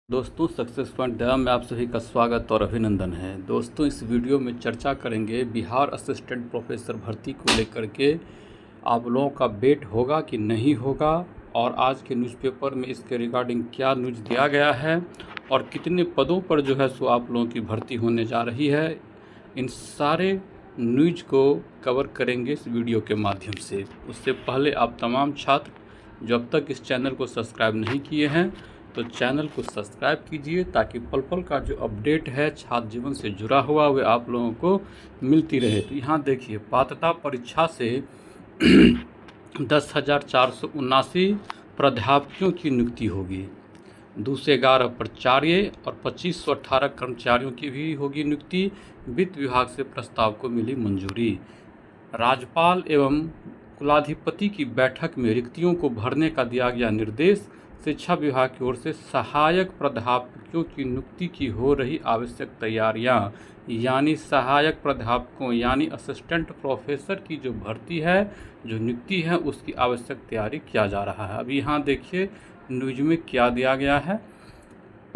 दोस्तों, success point दया में आप सभी का स्वागत और अभिनंदन है। दोस्तों, इस वीडियो में चर्चा करेंगे बिहार असिस्टेंट प्रोफेसर भर्ती को लेकर के। आप लोगों का वेट होगा कि नहीं होगा, और आज के न्यूज़पेपर में इसके रिगार्डिंग क्या न्यूज़ दिया गया है और कितने पदों पर जो है सो आप लोगों की भर्ती होने जा रही है। इन सारे न्यूज़ को कवर करेंगे इस वीडियो के माध्यम से। उससे पहले आप तमाम छात्र जो अब तक इस चैनल को सब्सक्राइब नहीं किए हैं तो चैनल को सब्सक्राइब कीजिए, ताकि पल पल का जो अपडेट है छात्र जीवन से जुड़ा हुआ वे आप लोगों को मिलती रहे। तो यहाँ देखिए, पात्रता परीक्षा से 10,479 प्राध्यापकों की नियुक्ति होगी। 211 प्राचार्य और 2518 कर्मचारियों की भी होगी नियुक्ति। वित्त विभाग से प्रस्ताव को मिली मंजूरी। राज्यपाल एवं कुलाधिपति की बैठक में रिक्तियों को भरने का दिया गया निर्देश। शिक्षा विभाग की ओर से सहायक प्राध्यापकों की नियुक्ति की हो रही आवश्यक तैयारियां, यानी सहायक प्राध्यापकों यानी असिस्टेंट प्रोफेसर की जो भर्ती है, जो नियुक्ति है, उसकी आवश्यक तैयारी किया जा रहा है। अभी यहाँ देखिए न्यूज में क्या दिया गया है।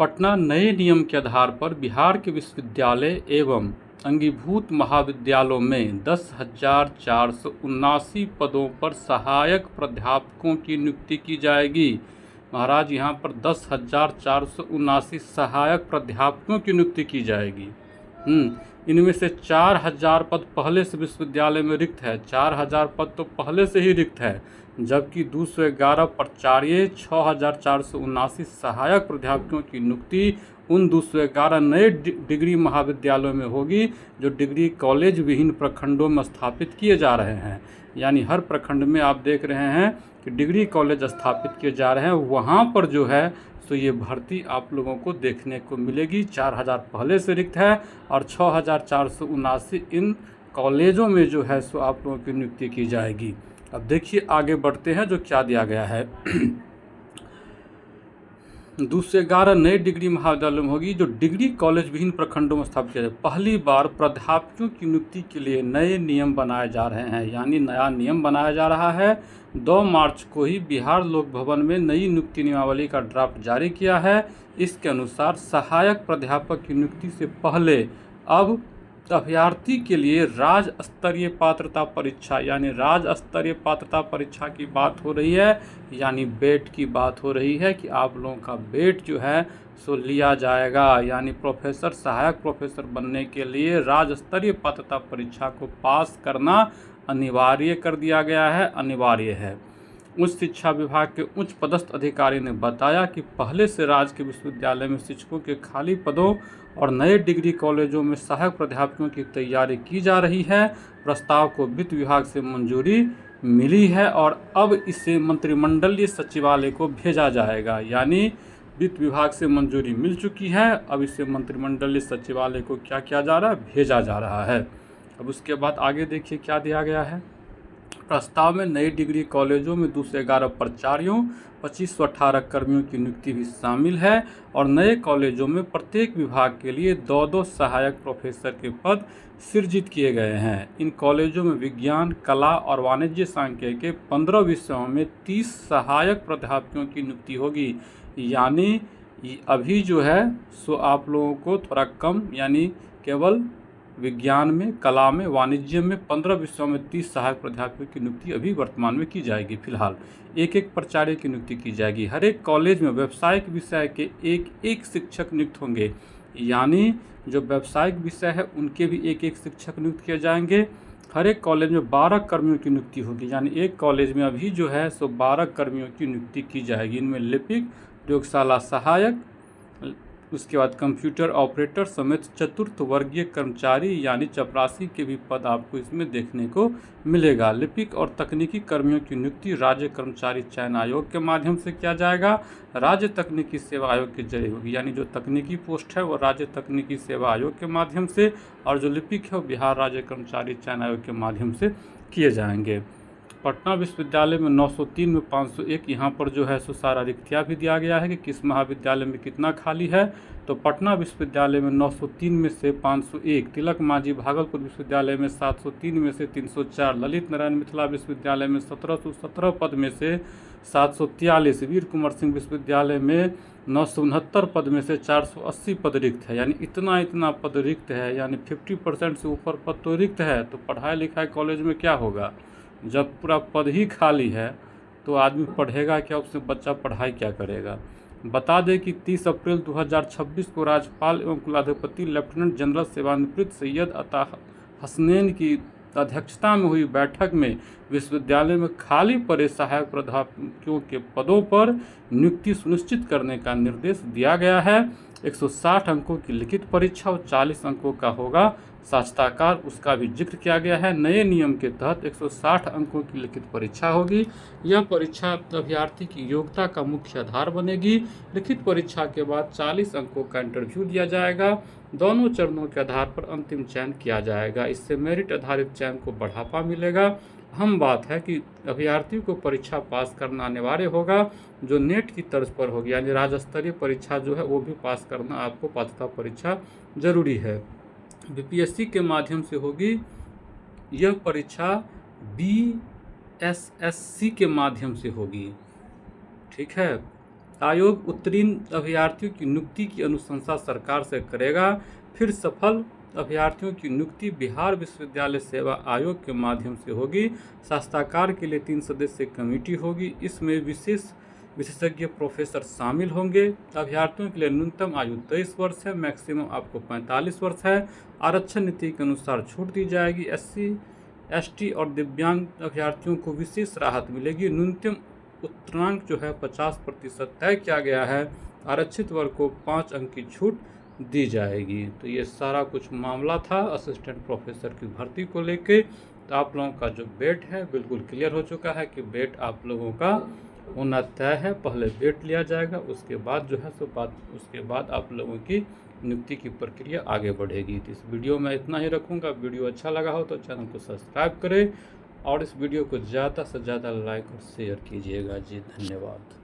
पटना नए नियम के आधार पर बिहार के विश्वविद्यालय एवं अंगीभूत महाविद्यालयों में 10,479 पदों पर सहायक प्राध्यापकों की नियुक्ति की जाएगी। महाराज, यहाँ पर 10,479 सहायक प्राध्यापकों की नियुक्ति की जाएगी। इनमें से 4,000 पद पहले से विश्वविद्यालय में रिक्त है। 4,000 पद तो पहले से ही रिक्त है, जबकि 211 प्राचार्य, 6,479 सहायक प्राध्यापकों की नियुक्ति उन 211 नए डिग्री महाविद्यालयों में होगी जो डिग्री कॉलेज विभिन्न प्रखंडों में स्थापित किए जा रहे हैं। यानी हर प्रखंड में आप देख रहे हैं कि डिग्री कॉलेज स्थापित किए जा रहे हैं। वहाँ पर जो है तो ये भर्ती आप लोगों को देखने को मिलेगी। 4,000 पहले से रिक्त है और 6,479 इन कॉलेजों में जो है सो आप लोगों की नियुक्ति की जाएगी। अब देखिए आगे बढ़ते हैं जो क्या दिया गया है। 211 नए डिग्री महाविद्यालय में होगी जो डिग्री कॉलेज विभिन्न प्रखंडों में स्थापित किया जाए। पहली बार प्राध्यापकों की नियुक्ति के लिए नए नियम बनाए जा रहे हैं, यानी नया नियम बनाया जा रहा है। 2 मार्च को ही बिहार लोक भवन में नई नियुक्ति नियमावली का ड्राफ्ट जारी किया है। इसके अनुसार सहायक प्राध्यापक की नियुक्ति से पहले अब अभ्यर्थी के लिए राज्य स्तरीय पात्रता परीक्षा, यानी राज्य स्तरीय पात्रता परीक्षा की बात हो रही है, यानी बेट की बात हो रही है कि आप लोगों का बेट जो है सो लिया जाएगा। यानी प्रोफेसर, सहायक प्रोफेसर बनने के लिए राज्य स्तरीय पात्रता परीक्षा को पास करना अनिवार्य कर दिया गया है, अनिवार्य है। उच्च शिक्षा विभाग के उच्च पदस्थ अधिकारी ने बताया कि पहले से राज्य के विश्वविद्यालय में शिक्षकों के खाली पदों और नए डिग्री कॉलेजों में सहायक प्राध्यापकों की तैयारी की जा रही है। प्रस्ताव को वित्त विभाग से मंजूरी मिली है और अब इसे मंत्रिमंडलीय सचिवालय को भेजा जाएगा। यानी वित्त विभाग से मंजूरी मिल चुकी है, अब इसे मंत्रिमंडलीय सचिवालय को क्या किया जा रहा है, भेजा जा रहा है। अब उसके बाद आगे देखिए क्या दिया गया है। प्रस्ताव में नई डिग्री कॉलेजों में 211 प्राचार्यों, 2518 कर्मियों की नियुक्ति भी शामिल है और नए कॉलेजों में प्रत्येक विभाग के लिए 2-2 सहायक प्रोफेसर के पद सृजित किए गए हैं। इन कॉलेजों में विज्ञान, कला और वाणिज्य सांख्यिकी के 15 विषयों में 30 सहायक प्राध्यापकों की नियुक्ति होगी। यानी अभी जो है सो आप लोगों को थोड़ा कम, यानी केवल विज्ञान में, कला में, वाणिज्य में 15 विषयों में 30 सहायक प्राध्यापकों की नियुक्ति अभी वर्तमान में की जाएगी। फिलहाल एक प्राचार्य की नियुक्ति की जाएगी। हर एक कॉलेज में व्यावसायिक विषय के एक शिक्षक नियुक्त होंगे, यानी जो व्यावसायिक विषय है उनके भी एक शिक्षक नियुक्त किए जाएंगे। हर एक कॉलेज में 12 कर्मियों की नियुक्ति होगी, यानी एक कॉलेज में अभी जो है सो 12 कर्मियों की नियुक्ति की जाएगी। इनमें लिपिक, प्रयोगशाला सहायक, उसके बाद कंप्यूटर ऑपरेटर समेत चतुर्थ वर्गीय कर्मचारी यानी चपरासी के भी पद आपको इसमें देखने को मिलेगा। लिपिक और तकनीकी कर्मियों की नियुक्ति राज्य कर्मचारी चयन आयोग के माध्यम से किया जाएगा। राज्य तकनीकी सेवा आयोग के जरिए होगी, यानी जो तकनीकी पोस्ट है वो राज्य तकनीकी सेवा आयोग के माध्यम से, और जो लिपिक है वो बिहार राज्य कर्मचारी चयन आयोग के माध्यम से किए जाएंगे। पटना विश्वविद्यालय में 903 में 501, यहाँ पर जो है सो सारा रिक्तियाँ भी दिया गया है कि किस महाविद्यालय में कितना खाली है। तो पटना विश्वविद्यालय में 903 में से 501, तिलक मांझी भागलपुर विश्वविद्यालय में 703 में से 304, ललित नारायण मिथिला विश्वविद्यालय में 1717 पद में से 743, वीर कुंवर सिंह विश्वविद्यालय में 969 पद में से 480 पद रिक्त है, यानी इतना पद रिक्त है, यानी 50% से ऊपर पद तो रिक्त है। तो पढ़ाई लिखाई कॉलेज में क्या होगा जब पूरा पद ही खाली है, तो आदमी पढ़ेगा क्या, उससे बच्चा पढ़ाई क्या करेगा। बता दें कि 30 अप्रैल 2026 को राज्यपाल एवं कुलाधिपति लेफ्टिनेंट जनरल सेवानिवृत्त सैयद अता हसनैन की अध्यक्षता में हुई बैठक में विश्वविद्यालय में खाली पड़े सहायक प्राध्यापकों के पदों पर नियुक्ति सुनिश्चित करने का निर्देश दिया गया है। 160 अंकों की लिखित परीक्षा और 40 अंकों का होगा साक्षात्कार, उसका भी जिक्र किया गया है। नए नियम के तहत 160 अंकों की लिखित परीक्षा होगी। यह परीक्षा अभ्यर्थी की योग्यता का मुख्य आधार बनेगी। लिखित परीक्षा के बाद 40 अंकों का इंटरव्यू दिया जाएगा। दोनों चरणों के आधार पर अंतिम चयन किया जाएगा। इससे मेरिट आधारित चयन को बढ़ावा मिलेगा। अहम बात है कि अभ्यर्थियों को परीक्षा पास करना अनिवार्य होगा, जो नेट की तर्ज पर होगी, यानी राज्य स्तरीय परीक्षा जो है वो भी पास करना आपको पात्रता परीक्षा जरूरी है। बीपीएससी के माध्यम से होगी यह परीक्षा, बीएसएससी के माध्यम से होगी। ठीक है। आयोग उत्तीर्ण अभ्यर्थियों की नियुक्ति की अनुशंसा सरकार से करेगा। फिर सफल अभ्यर्थियों की नियुक्ति बिहार विश्वविद्यालय सेवा आयोग के माध्यम से होगी। साक्षात्कार के लिए 3 सदस्यीय कमेटी होगी। इसमें विशेषज्ञ प्रोफेसर शामिल होंगे। अभ्यर्थियों के लिए न्यूनतम आयु 23 वर्ष है, मैक्सिमम आपको 45 वर्ष है। आरक्षण नीति के अनुसार छूट दी जाएगी। SC, ST और दिव्यांग अभ्यर्थियों को विशेष राहत मिलेगी। न्यूनतम उत्तीर्णांक जो है 50% तय किया गया है। आरक्षित वर्ग को 5 अंक की छूट दी जाएगी। तो ये सारा कुछ मामला था असिस्टेंट प्रोफेसर की भर्ती को लेके। तो आप लोगों का जो बेट है बिल्कुल क्लियर हो चुका है कि बेट आप लोगों का होना तय है। पहले बेट लिया जाएगा, उसके बाद जो है उसके बाद आप लोगों की नियुक्ति की प्रक्रिया आगे बढ़ेगी। तो इस वीडियो में इतना ही रखूँगा। वीडियो अच्छा लगा हो तो चैनल को सब्सक्राइब करें और इस वीडियो को ज़्यादा से ज़्यादा लाइक और शेयर कीजिएगा। जी धन्यवाद।